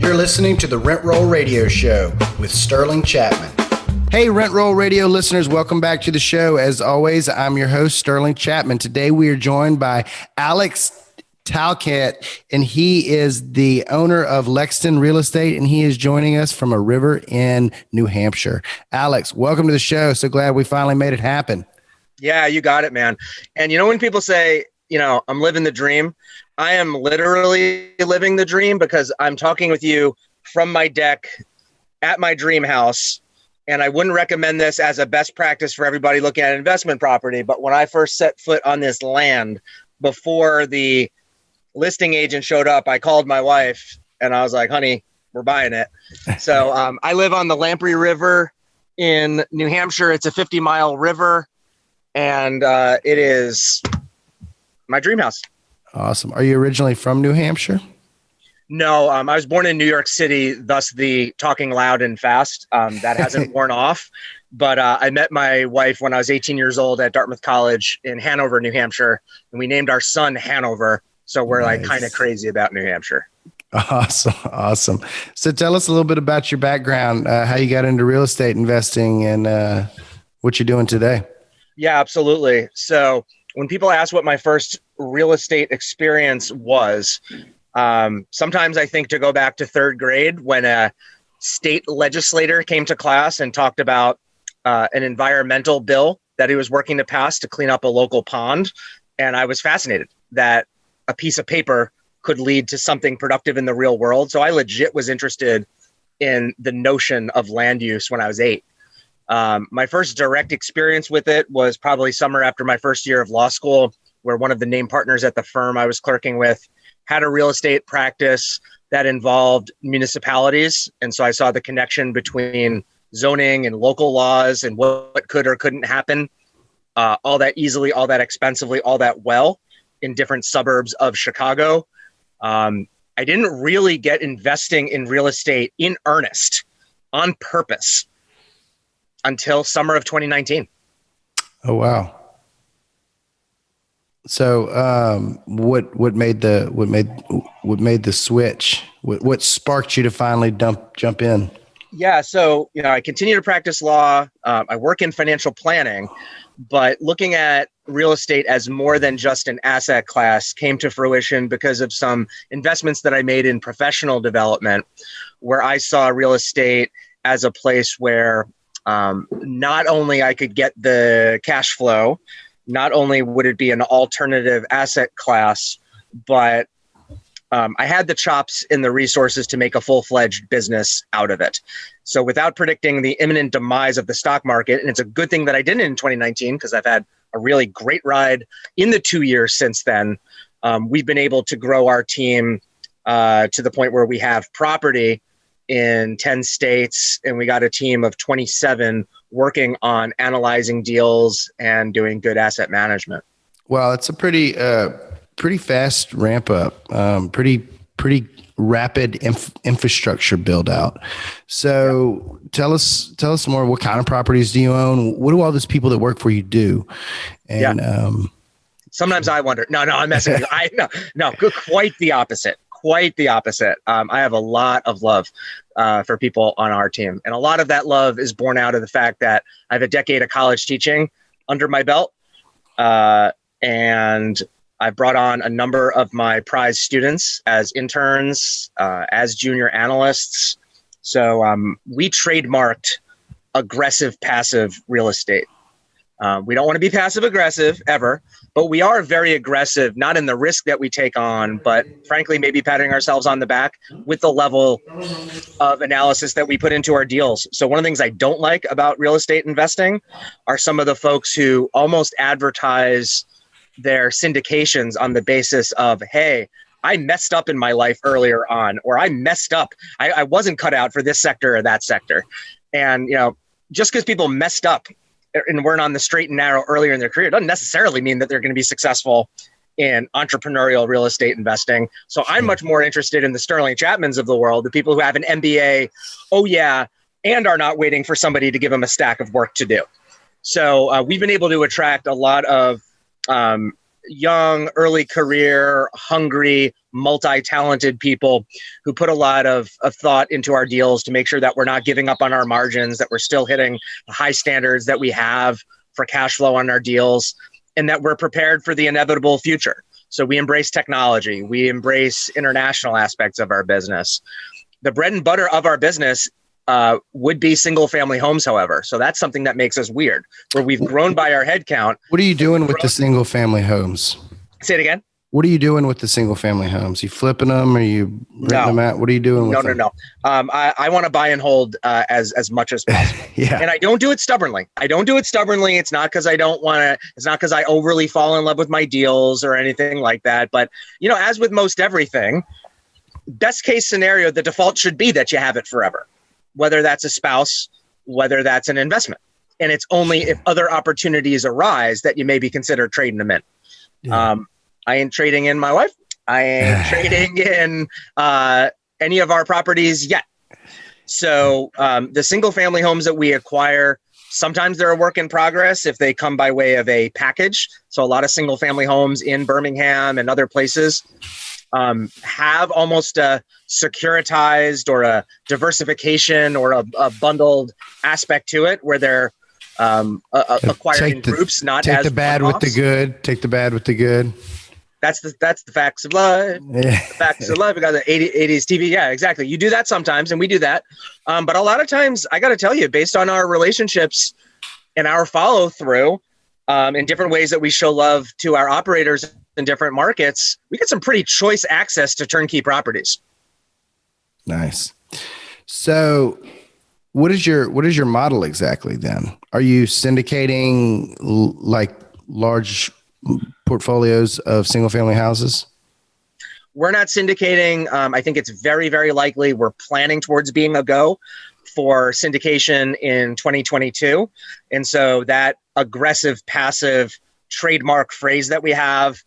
You're listening to the Rent Roll Radio Show with Sterling Chapman. Hey, Rent Roll Radio listeners, welcome back to the show. As always, I'm your host, Sterling Chapman. Today, we are joined by Alex Talcott, and he is the owner of Lexdan Real Estate, and he is joining us from a river in New Hampshire. Alex, welcome to the show. So glad we finally made it happen. Yeah, you got it, man. And when people say, I'm living the dream, I am literally living the dream because I'm talking with you from my deck at my dream house. And I wouldn't recommend this as a best practice for everybody looking at investment property. But when I first set foot on this land, before the listing agent showed up, I called my wife and I was like, honey, we're buying it. So I live on the Lamprey River in New Hampshire. It's a 50-mile river. And it is my dream house. Awesome. Are you originally from New Hampshire? No, I was born in New York City, thus the talking loud and fast. That hasn't worn off. But I met my wife when I was 18 years old at Dartmouth College in Hanover, New Hampshire. And we named our son Hanover. So we're like kind of crazy about New Hampshire. Awesome. So tell us a little bit about your background, how you got into real estate investing and what you're doing today. Yeah, absolutely. So when people ask what my first real estate experience was, sometimes I think to go back to third grade when a state legislator came to class and talked about an environmental bill that he was working to pass to clean up a local pond. And I was fascinated that a piece of paper could lead to something productive in the real world. So I legit was interested in the notion of land use when I was 8. My first direct experience with it was probably summer after my first year of law school, where one of the name partners at the firm I was clerking with had a real estate practice that involved municipalities. And so I saw the connection between zoning and local laws and what could or couldn't happen all that easily, all that expensively, all that well in different suburbs of Chicago. I didn't really get investing in real estate in earnest on purpose until summer of 2019. Oh, wow. So, what made the switch? What sparked you to finally jump in? Yeah. So, I continue to practice law. I work in financial planning, but looking at real estate as more than just an asset class came to fruition because of some investments that I made in professional development, where I saw real estate as a place where not only I could get the cash flow, not only would it be an alternative asset class, but I had the chops and the resources to make a full-fledged business out of it. So without predicting the imminent demise of the stock market, and it's a good thing that I didn't in 2019 because I've had a really great ride in the 2 years since then, we've been able to grow our team to the point where we have property in 10 states, and we got a team of 27 working on analyzing deals and doing good asset management. Well, it's a pretty fast ramp up, pretty rapid infrastructure build out. So tell us more. What kind of properties do you own? What do all those people that work for you do? And sometimes I wonder. No, I'm messing with you. No, quite the opposite. Quite the opposite. I have a lot of love for people on our team. And a lot of that love is born out of the fact that I have a decade of college teaching under my belt. And I brought on a number of my prize students as interns, as junior analysts. So we trademarked aggressive, passive real estate. We don't want to be passive aggressive ever, but we are very aggressive, not in the risk that we take on, but frankly, maybe patting ourselves on the back with the level of analysis that we put into our deals. So one of the things I don't like about real estate investing are some of the folks who almost advertise their syndications on the basis of, hey, I messed up in my life earlier on, or I messed up. I wasn't cut out for this sector or that sector. And, just because people messed up and weren't on the straight and narrow earlier in their career doesn't necessarily mean that they're going to be successful in entrepreneurial real estate investing. So I'm much more interested in the Sterling Chapmans of the world, the people who have an MBA, and are not waiting for somebody to give them a stack of work to do. So we've been able to attract a lot of young, early career, hungry, multi-talented people who put a lot of thought into our deals to make sure that we're not giving up on our margins, that we're still hitting the high standards that we have for cash flow on our deals, and that we're prepared for the inevitable future. So we embrace technology. We embrace international aspects of our business. The bread and butter of our business would be single family homes, however. So that's something that makes us weird, where we've grown by our head count. What are you doing with the single family homes? Say it again. What are you doing with the single family homes? You flipping them? Or you renting them out? What are you doing with them? No. I want to buy and hold as much as possible. Yeah. And I don't do it stubbornly. It's not because I don't want to. It's not because I overly fall in love with my deals or anything like that. But, as with most everything, best case scenario, the default should be that you have it forever, whether that's a spouse, whether that's an investment. And it's only if other opportunities arise that you maybe consider trading them in. Yeah. I ain't trading in my wife. I ain't trading in any of our properties yet. So the single family homes that we acquire, sometimes they're a work in progress if they come by way of a package. So a lot of single family homes in Birmingham and other places have almost a securitized or a diversification or a bundled aspect to it, where they're acquired in groups, not as take the bad with the good. Take the bad with the good. That's the facts of life. Yeah. The facts of life. We got the 80s TV. Yeah, exactly. You do that sometimes, and we do that. But a lot of times, I got to tell you, based on our relationships and our follow through in different ways that we show love to our operators in different markets, we get some pretty choice access to turnkey properties. Nice. So what is your model exactly then? Are you syndicating like large portfolios of single family houses? We're not syndicating. I think it's very, very likely we're planning towards being a go for syndication in 2022. And so that aggressive, passive trademark phrase that we have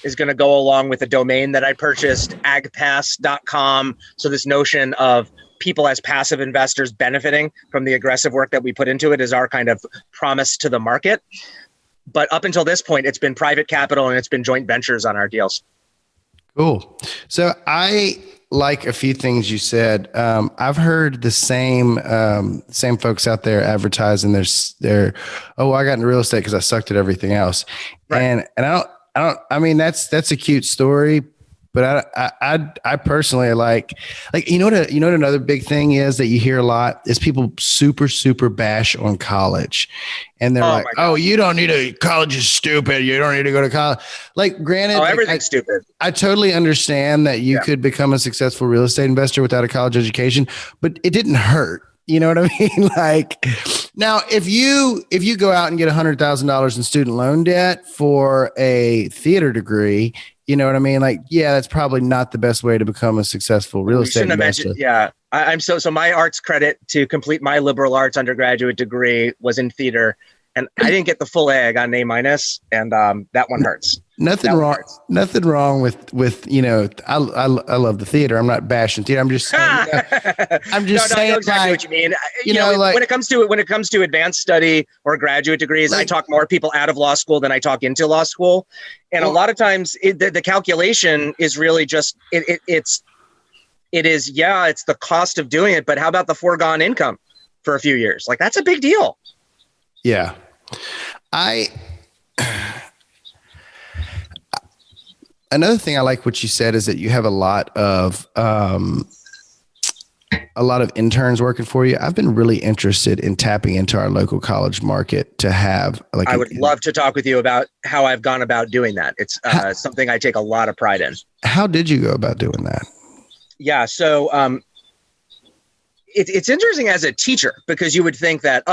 is going to go along with a domain that I purchased, agpass.com. So this notion of people as passive investors benefiting from the aggressive work that we put into it is our kind of promise to the market. But up until this point, it's been private capital and it's been joint ventures on our deals. Cool. So I like a few things you said. I've heard the same folks out there advertising their I got into real estate because I sucked at everything else. Right. And I mean, that's a cute story, but I personally like you know what another big thing is that you hear a lot is people super bash on college, and they're you don't need college is stupid, you don't need to go to college. Like, granted, everything's stupid. I totally understand that you could become a successful real estate investor without a college education, but it didn't hurt. You know what I mean? Like, now, if you go out and get $100,000 in student loan debt for a theater degree, you know what I mean? Like, yeah, that's probably not the best way to become a successful real estate investor. Yeah, I'm so my arts credit to complete my liberal arts undergraduate degree was in theater, and I didn't get the full egg on A-, and that one hurts. Nothing wrong with I love the theater. I'm not bashing theater. I'm just saying. I'm just saying. I know exactly what you mean. You know, when it comes to advanced study or graduate degrees, I talk more people out of law school than I talk into law school, and a lot of times the calculation is really just it's the cost of doing it, but how about the foregone income for a few years? Like, that's a big deal. Yeah, Another thing I like what you said is that you have a lot of interns working for you. I've been really interested in tapping into our local college market to have I would love to talk with you about how I've gone about doing that. It's something I take a lot of pride in. How did you go about doing that? Yeah. So it's interesting as a teacher, because you would think that,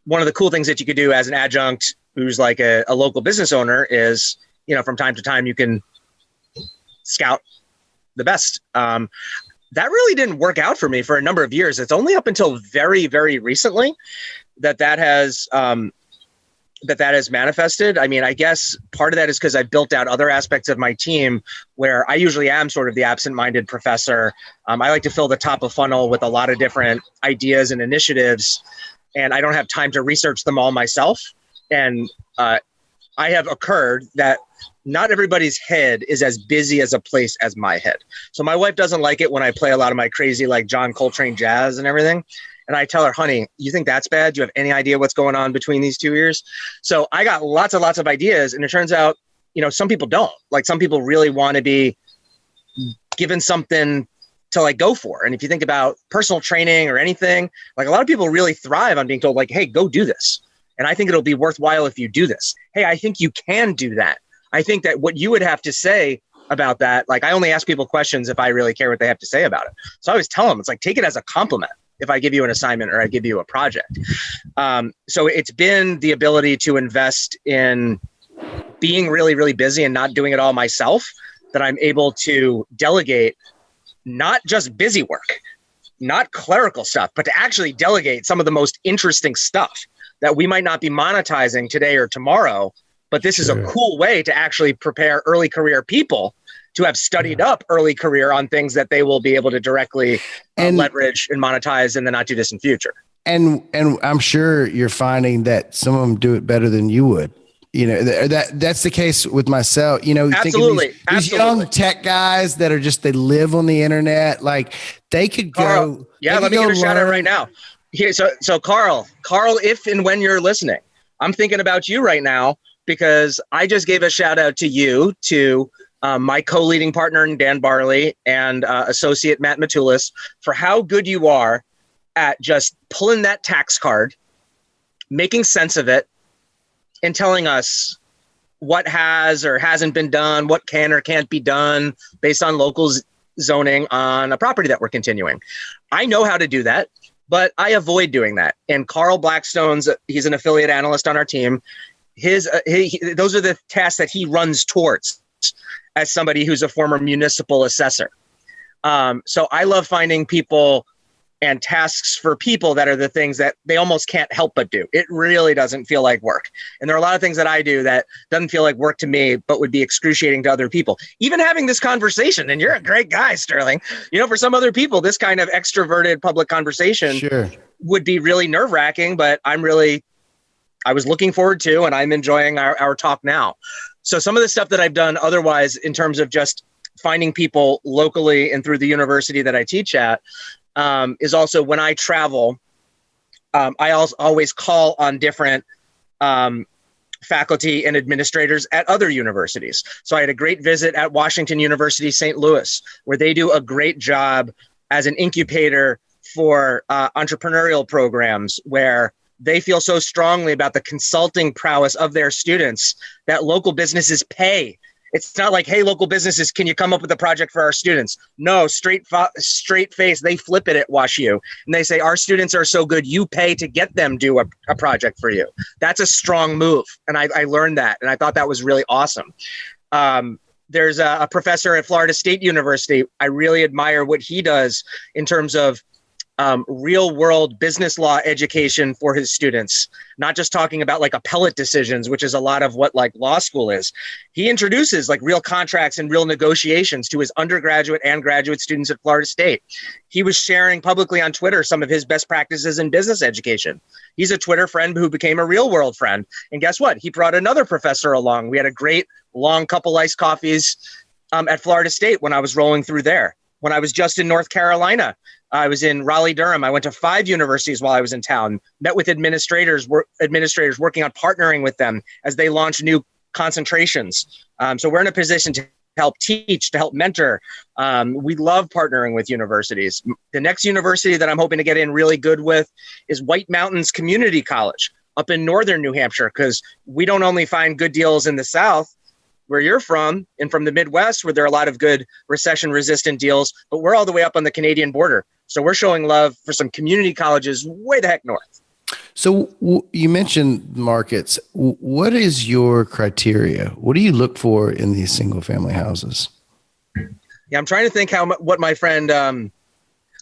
one of the cool things that you could do as an adjunct who's like a local business owner is, from time to time you can scout the best. That really didn't work out for me for a number of years. It's only up until very, very recently that has manifested. I mean, I guess part of that is because I built out other aspects of my team where I usually am sort of the absent-minded professor. I like to fill the top of funnel with a lot of different ideas and initiatives, and I don't have time to research them all myself. And I have occurred that not everybody's head is as busy as a place as my head. So my wife doesn't like it when I play a lot of my crazy, like John Coltrane jazz and everything. And I tell her, honey, you think that's bad? Do you have any idea what's going on between these 2 ears? So I got lots of ideas. And it turns out, some people don't. Like, some people really want to be given something to like go for. And if you think about personal training or anything, like, a lot of people really thrive on being told, like, hey, go do this. And I think it'll be worthwhile if you do this. Hey, I think you can do that. I think that what you would have to say about that, like, I only ask people questions if I really care what they have to say about it. So I always tell them, it's like, take it as a compliment if I give you an assignment or I give you a project. So it's been the ability to invest in being really, really busy and not doing it all myself, that I'm able to delegate not just busy work, not clerical stuff, but to actually delegate some of the most interesting stuff that we might not be monetizing today or tomorrow. But this is a cool way to actually prepare early career people to have studied up early career on things that they will be able to directly leverage and monetize in the not too distant future. And I'm sure you're finding that some of them do it better than you would. That's the case with myself. Absolutely. Think of these young tech guys that are they live on the internet. Like, they could Carl, go. Yeah, let me give a shout out right now. Here, so Carl, if and when you're listening, I'm thinking about you right now, because I just gave a shout out to you, to my co-leading partner, Dan Barley, and associate Matt Matulis, for how good you are at just pulling that tax card, making sense of it, and telling us what has or hasn't been done, what can or can't be done based on local zoning on a property that we're continuing. I know how to do that, but I avoid doing that. And Carl Blackstone's, he's an affiliate analyst on our team. Those are the tasks that he runs towards as somebody who's a former municipal assessor. So I love finding people and tasks for people that are the things that they almost can't help but do. It really doesn't feel like work. And there are a lot of things that I do that doesn't feel like work to me, but would be excruciating to other people. Even having this conversation, and you're a great guy, Sterling. For some other people, this kind of extroverted public conversation would be really nerve-wracking, but I was looking forward to, and I'm enjoying our talk now. So some of the stuff that I've done otherwise in terms of just finding people locally and through the university that I teach at, is also when I travel, I always call on different faculty and administrators at other universities. So I had a great visit at Washington University, St. Louis, where they do a great job as an incubator for entrepreneurial programs, where they feel so strongly about the consulting prowess of their students that local businesses pay. It's not like, hey, local businesses, can you come up with a project for our students? No, straight face, they flip it at WashU. And they say, our students are so good, you pay to get them do a project for you. That's a strong move. And I learned that. And I thought that was really awesome. There's a professor at Florida State University. I really admire what he does in terms of real world business law education for his students, not just talking about like appellate decisions, which is a lot of what like law school is. He introduces like real contracts and real negotiations to his undergraduate and graduate students at Florida State. He was sharing publicly on Twitter some of his best practices in business education. He's a Twitter friend who became a real world friend. And guess what? He brought another professor along. We had a great long couple iced coffees at Florida State when I was rolling through there. When I was just in North Carolina, I was in Raleigh-Durham. I went to 5 universities while I was in town, met with administrators working on partnering with them as they launch new concentrations. So we're in a position to help teach, to help mentor. We love partnering with universities. The next university that I'm hoping to get in really good with is White Mountains Community College up in northern New Hampshire, because we don't only find good deals in the South, where you're from, and from the Midwest, where there are a lot of good recession-resistant deals, but we're all the way up on the Canadian border. So we're showing love for some community colleges way the heck north. So you mentioned markets. What is your criteria? What do you look for in these single-family houses? Yeah, I'm trying to think what my friend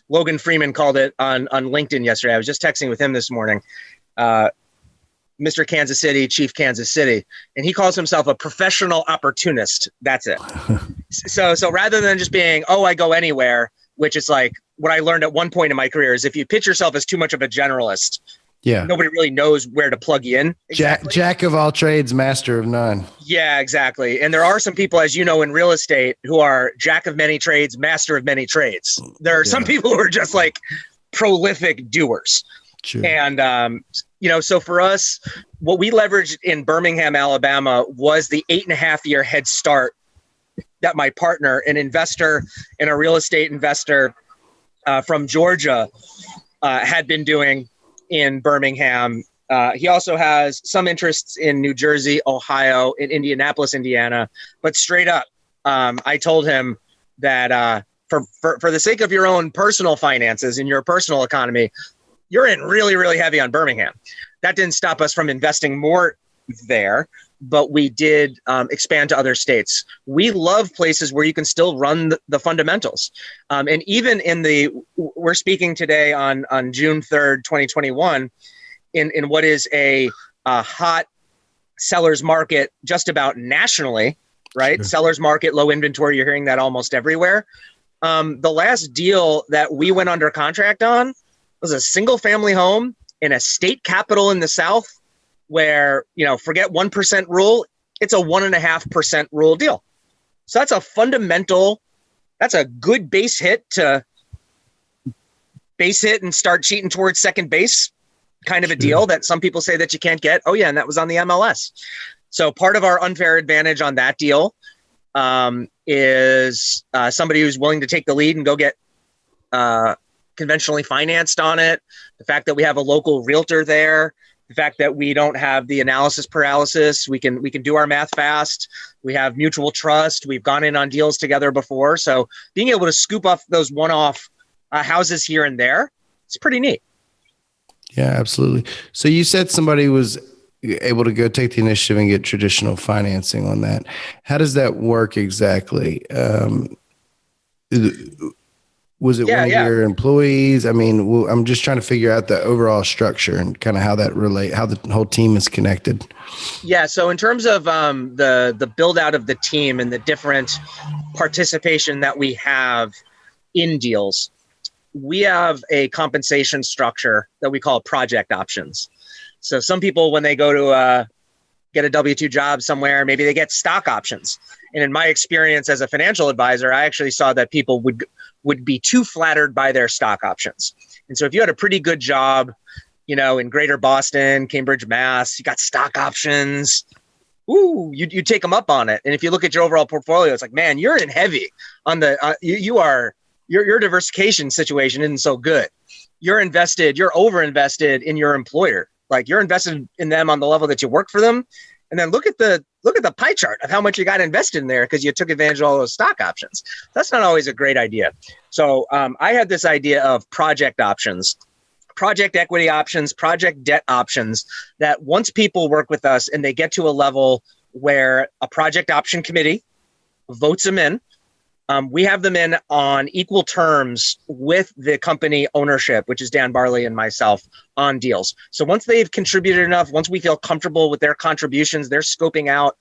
Logan Freeman called it on LinkedIn yesterday. I was just texting with him this morning. Mr. Kansas City, Chief Kansas City, and he calls himself a professional opportunist. That's it. So rather than just being, I go anywhere, which is like what I learned at one point in my career, is if you pitch yourself as too much of a generalist, Yeah. Nobody really knows where to plug you in. Exactly. Jack of all trades, master of none. Yeah, exactly. And there are some people, as you know, in real estate who are jack of many trades, master of many trades. There are some people who are just like prolific doers. Sure. And, so for us, what we leveraged in Birmingham, Alabama was the 8.5-year head start that my partner, an investor and a real estate investor from Georgia, had been doing in Birmingham. He also has some interests in New Jersey, Ohio, and Indianapolis, Indiana. But straight up, I told him that for the sake of your own personal finances and your personal economy, you're in really, really heavy on Birmingham. That didn't stop us from investing more there, but we did expand to other states. We love places where you can still run the fundamentals. And even we're speaking today on June 3rd, 2021, in what is a hot seller's market just about nationally, right? Sure. Seller's market, low inventory, you're hearing that almost everywhere. The last deal that we went under contract on was a single family home in a state capital in the South where, forget 1% rule, it's a 1.5% rule deal. So that's that's a good base hit to base hit and start cheating towards second base kind of a deal that some people say that you can't get. Oh yeah. And that was on the MLS. So part of our unfair advantage on that deal is somebody who's willing to take the lead and go get conventionally financed on it. The fact that we have a local realtor there, the fact that we don't have the analysis paralysis, we can do our math fast. We have mutual trust. We've gone in on deals together before. So being able to scoop up those one-off houses here and there, it's pretty neat. Yeah, absolutely. So you said somebody was able to go take the initiative and get traditional financing on that. How does that work exactly? Was it one of your employees? I mean, I'm just trying to figure out the overall structure and kind of how the whole team is connected. Yeah. So in terms of the build out of the team and the different participation that we have in deals, we have a compensation structure that we call project options. So some people, when they go to get a W-2 job somewhere, maybe they get stock options. And in my experience as a financial advisor, I actually saw that people would be too flattered by their stock options. And so if you had a pretty good job, in Greater Boston, Cambridge, Mass, you got stock options, you take them up on it. And if you look at your overall portfolio, it's like, man, you're in heavy on the, your diversification situation isn't so good. You're over-invested in your employer. Like you're invested in them on the level that you work for them. And then look at the pie chart of how much you got invested in there because you took advantage of all those stock options. That's not always a great idea. So I had this idea of project options, project equity options, project debt options, that once people work with us and they get to a level where a project option committee votes them in, we have them in on equal terms with the company ownership, which is Dan Barley and myself, on deals. So once they've contributed enough, once we feel comfortable with their contributions, their scoping out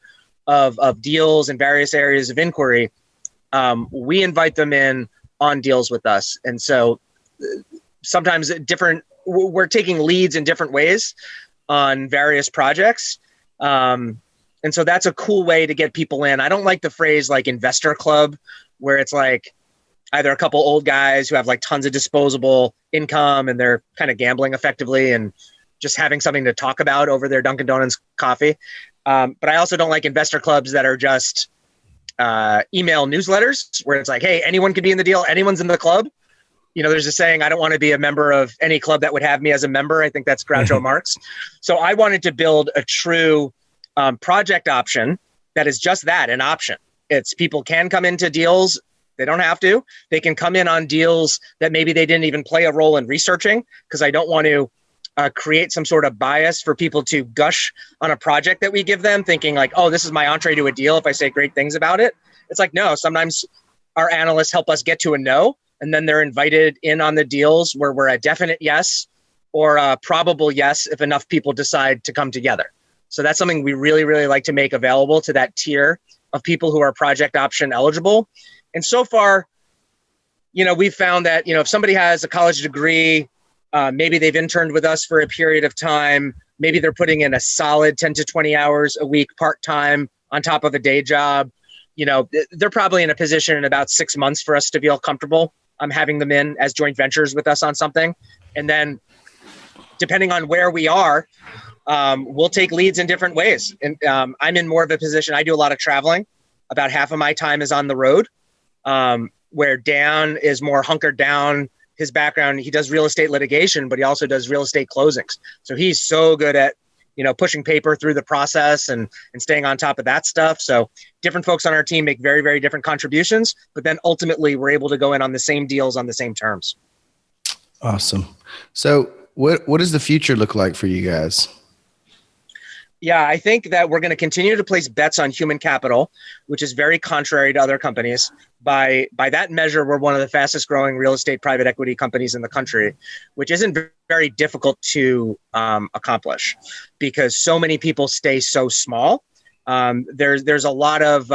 of deals in various areas of inquiry, we invite them in on deals with us. And so sometimes we're taking leads in different ways on various projects. And so that's a cool way to get people in. I don't like the phrase like investor club, where it's like either a couple old guys who have like tons of disposable income and they're kind of gambling effectively and just having something to talk about over their Dunkin' Donuts coffee. But I also don't like investor clubs that are just email newsletters where it's like, hey, anyone can be in the deal. Anyone's in the club. There's a saying, I don't want to be a member of any club that would have me as a member. I think that's Groucho Marx. So I wanted to build a true project option that is just that, an option. It's people can come into deals. They don't have to. They can come in on deals that maybe they didn't even play a role in researching, because I don't want to create some sort of bias for people to gush on a project that we give them thinking like, oh, this is my entree to a deal if I say great things about it. It's like, no, sometimes our analysts help us get to a no, and then they're invited in on the deals where we're a definite yes or a probable yes if enough people decide to come together. So that's something we really, really like to make available to that tier of people who are project option eligible. And so far, we've found that, if somebody has a college degree Maybe they've interned with us for a period of time. Maybe they're putting in a solid 10 to 20 hours a week part-time on top of a day job. They're probably in a position in about 6 months for us to feel comfortable having them in as joint ventures with us on something. And then depending on where we are, we'll take leads in different ways. And I'm in more of a position, I do a lot of traveling. About half of my time is on the road, where Dan is more hunkered down. His background, he does real estate litigation, but he also does real estate closings. So he's so good at, pushing paper through the process and staying on top of that stuff. So different folks on our team make very, very different contributions, but then ultimately we're able to go in on the same deals on the same terms. Awesome. So what does the future look like for you guys? Yeah, I think that we're going to continue to place bets on human capital, which is very contrary to other companies. By that measure, we're one of the fastest growing real estate private equity companies in the country, which isn't very difficult to accomplish because so many people stay so small. There's a lot of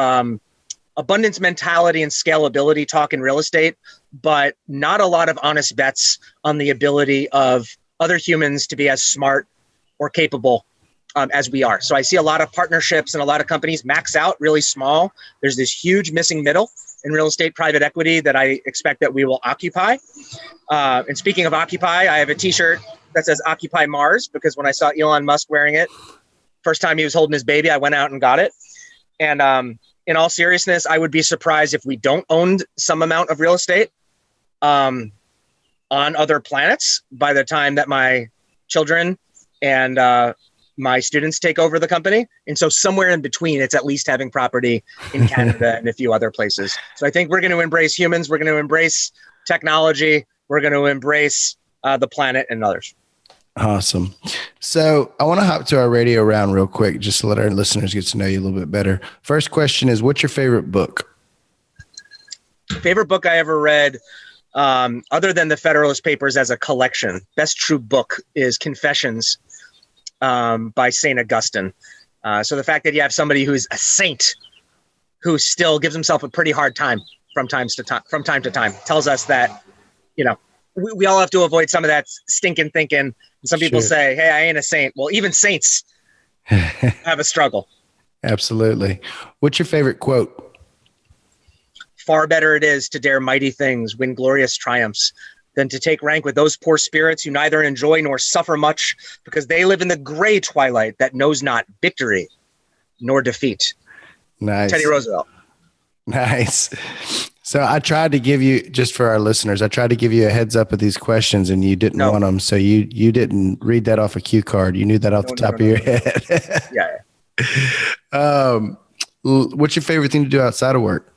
abundance mentality and scalability talk in real estate, but not a lot of honest bets on the ability of other humans to be as smart or capable as we are. So I see a lot of partnerships and a lot of companies max out really small. There's this huge missing middle in real estate private equity that I expect that we will occupy. And speaking of occupy, I have a t-shirt that says Occupy Mars because when I saw Elon Musk wearing it, first time he was holding his baby, I went out and got it. And in all seriousness, I would be surprised if we don't own some amount of real estate on other planets by the time that my children and my students take over the company. And so somewhere in between, it's at least having property in Canada and a few other places. So I think we're going to embrace humans. We're going to embrace technology. We're going to embrace the planet and others. Awesome. So I want to hop to our radio round real quick, just to let our listeners get to know you a little bit better. First question is, what's your favorite book? Favorite book I ever read, other than the Federalist Papers as a collection, best true book is Confessions by St. Augustine. So the fact that you have somebody who's a saint who still gives himself a pretty hard time from time to time tells us that, we all have to avoid some of that stinking thinking. And some people say, hey, I ain't a saint. Well, even saints have a struggle. Absolutely. What's your favorite quote? Far better it is to dare mighty things, win glorious triumphs, than to take rank with those poor spirits who neither enjoy nor suffer much, because they live in the gray twilight that knows not victory nor defeat. Nice. Teddy Roosevelt. Nice. So I tried to give you, just for our listeners, I tried to give you a heads up of these questions and you didn't want them. So you didn't read that off a cue card. You knew that off the top of your head. Yeah. What's your favorite thing to do outside of work?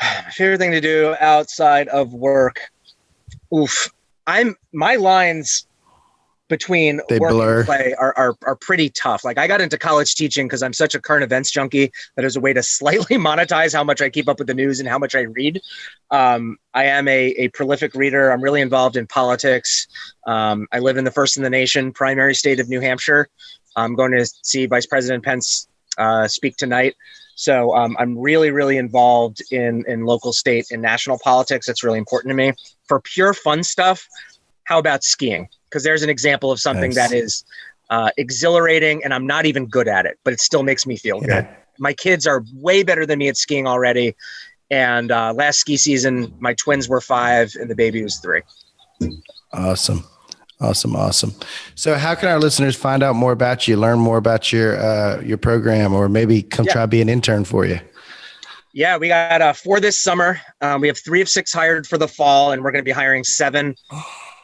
My favorite thing to do outside of work. My lines between work and play are pretty tough. Like I got into college teaching because I'm such a current events junkie that is a way to slightly monetize how much I keep up with the news and how much I read. I am a prolific reader. I'm really involved in politics. I live in the first in the nation primary state of New Hampshire. I'm going to see Vice President Pence speak tonight. So I'm really, really involved in local, state, and national politics. It's really important to me. For pure fun stuff, how about skiing? Because there's an example of something that is exhilarating, and I'm not even good at it, but it still makes me feel good. My kids are way better than me at skiing already. And last ski season, my twins were 5 and the baby was 3. Awesome. So how can our listeners find out more about you, learn more about your program, or maybe come try to be an intern for you? Yeah, we got 4 this summer. We have 3 of 6 hired for the fall, and we're going to be hiring 7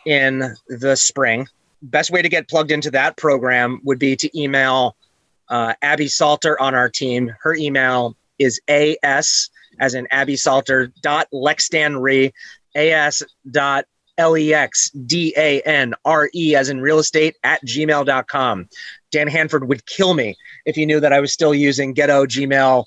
in the spring. Best way to get plugged into that program would be to email Abby Salter on our team. Her email is as in Abby Salter .lexdanre, as.lexdanre as in real estate @gmail.com. Dan Hanford would kill me if he knew that I was still using ghetto Gmail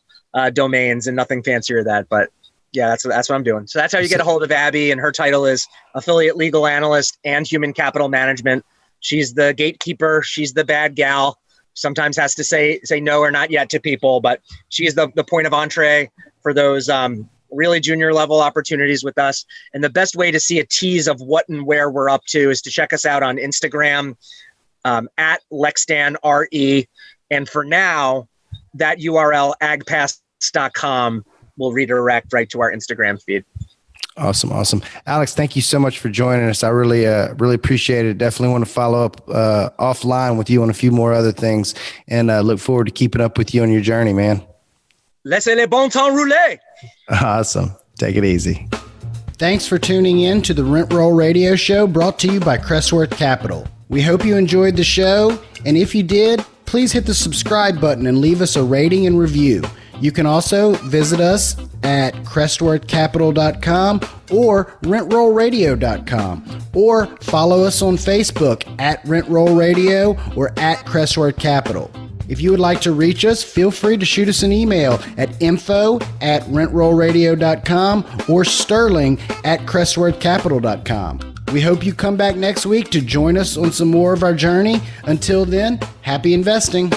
domains and nothing fancier than that, but yeah, that's what I'm doing. So that's how you get a hold of Abby, and her title is Affiliate Legal Analyst and Human Capital Management. She's the gatekeeper. She's the bad gal. Sometimes has to say no or not yet to people, but she is the point of entree for those really junior level opportunities with us. And the best way to see a tease of what and where we're up to is to check us out on Instagram at Lexdan RE. And for now, that URL, agpass.com, will redirect right to our Instagram feed. Awesome. Alex, thank you so much for joining us. I really appreciate it. Definitely want to follow up offline with you on a few more other things, and look forward to keeping up with you on your journey, man. Laissez les bon temps rouler. Awesome. Take it easy. Thanks for tuning in to the Rent Roll Radio Show, brought to you by Crestworth Capital. We hope you enjoyed the show, and if you did, please hit the subscribe button and leave us a rating and review. You can also visit us at crestworthcapital.com or rentrollradio.com, or follow us on Facebook at Rent Roll Radio or at Crestworth Capital. If you would like to reach us, feel free to shoot us an email at info@rentrollradio.com or sterling@crestworthcapital.com. We hope you come back next week to join us on some more of our journey. Until then, happy investing.